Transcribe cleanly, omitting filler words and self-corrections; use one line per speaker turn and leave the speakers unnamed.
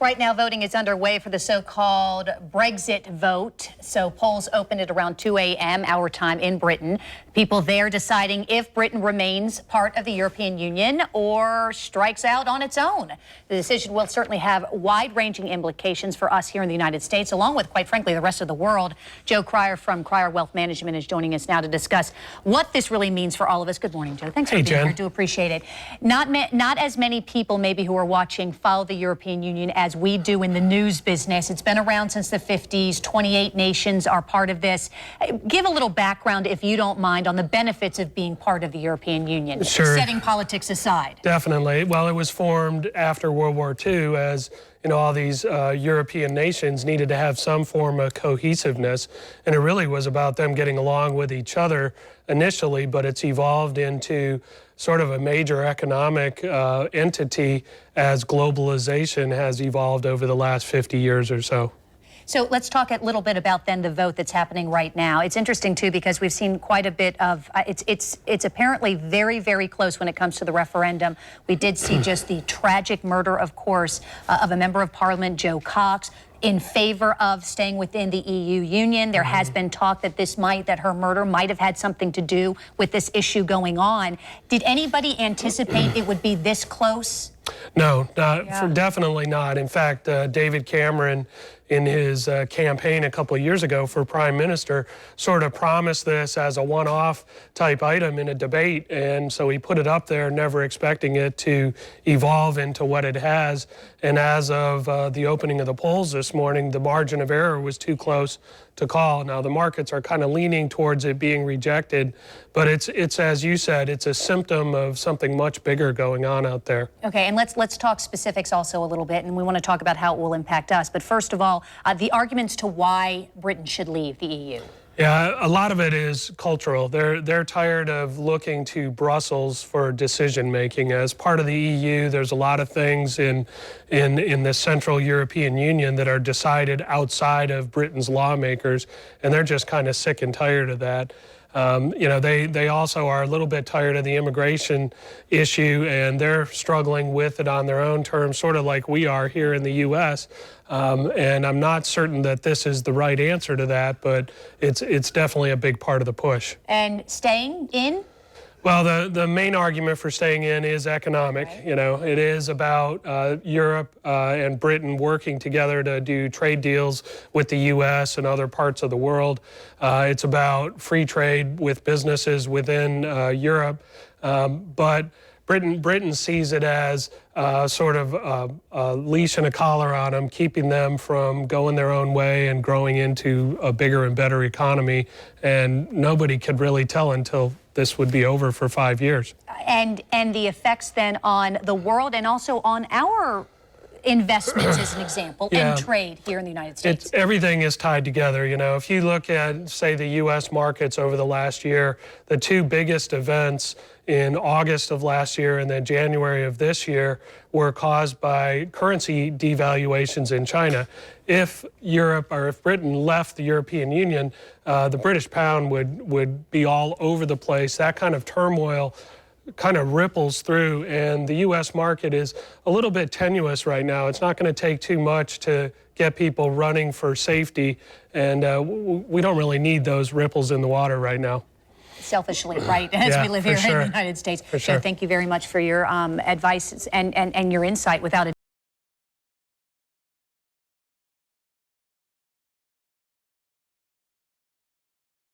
Right now, voting is underway for the so-called Brexit vote. So polls opened at around 2 a.m. our time in Britain. People there deciding if Britain remains part of the European Union or strikes out on its own. The decision will certainly have wide-ranging implications for us here in the United States, along with, quite frankly, the rest of the world. Joe Krier from Krier Wealth Management is joining us now to discuss what this really means for all of us. Good morning, Joe. Thanks for being here. Do appreciate it. Not as many people maybe who are watching follow the European Union as we do in the news business. It's been around since the 50s. 28 nations are part of this. Give a little background, if you don't mind, on the benefits of being part of the European Union,
Sure.
Setting politics aside.
Definitely. Well, it was formed after World War II as all these European nations needed to have some form of cohesiveness, and it really was about them getting along with each other initially, but it's evolved into sort of a major economic entity as globalization has evolved over the last 50 years or so.
So let's talk a little bit about then the vote that's happening right now. It's interesting too because we've seen quite a bit of it's apparently very, very close when it comes to the referendum. We did see just the tragic murder, of course, of a member of Parliament, Joe Cox, in favor of staying within the EU union. There has been talk that that her murder might have had something to do with this issue going on. Did anybody anticipate it would be this close?
No, definitely not. In fact, David Cameron, in his campaign a couple of years ago for prime minister, sort of promised this as a one-off type item in a debate, and so he put it up there, never expecting it to evolve into what it has. And as of the opening of the polls this morning, the margin of error was too close to call. Now the markets are kind of leaning towards it being rejected, but it's as you said, it's a symptom of something much bigger going on out there.
Okay, and let's talk specifics also a little bit, and we want to talk about how it will impact us. But first of all, the arguments to why Britain should leave the EU.
Yeah, a lot of it is cultural. They're tired of looking to Brussels for decision making. As part of the EU, there's a lot of things in the Central European Union that are decided outside of Britain's lawmakers, and they're just kind of sick and tired of that. They also are a little bit tired of the immigration issue, and they're struggling with it on their own terms, sort of like we are here in the U.S. And I'm not certain that this is the right answer to that, but it's definitely a big part of the push.
And staying in?
Well, the main argument for staying in is economic. Right. It is about Europe and Britain working together to do trade deals with the U.S. and other parts of the world. It's about free trade with businesses within Europe. But Britain sees it as sort of a leash and a collar on them, keeping them from going their own way and growing into a bigger and better economy. And nobody could really tell until this would be over for 5 years.
And the effects then on the world and also on our investments, as an example, and trade here in the United States.
Everything is tied together. If you look at, say, the U.S. markets over the last year, the two biggest events in August of last year and then January of this year were caused by currency devaluations in China. If Europe or if Britain left the European Union, the British pound would be all over the place. That kind of turmoil kind of ripples through, and the U.S. market is a little bit tenuous right now. It's not going to take too much to get people running for safety, and we don't really need those ripples in the water right now.
Selfishly, right, as we live here in the United States. So thank you very much for your advice and your insight, without a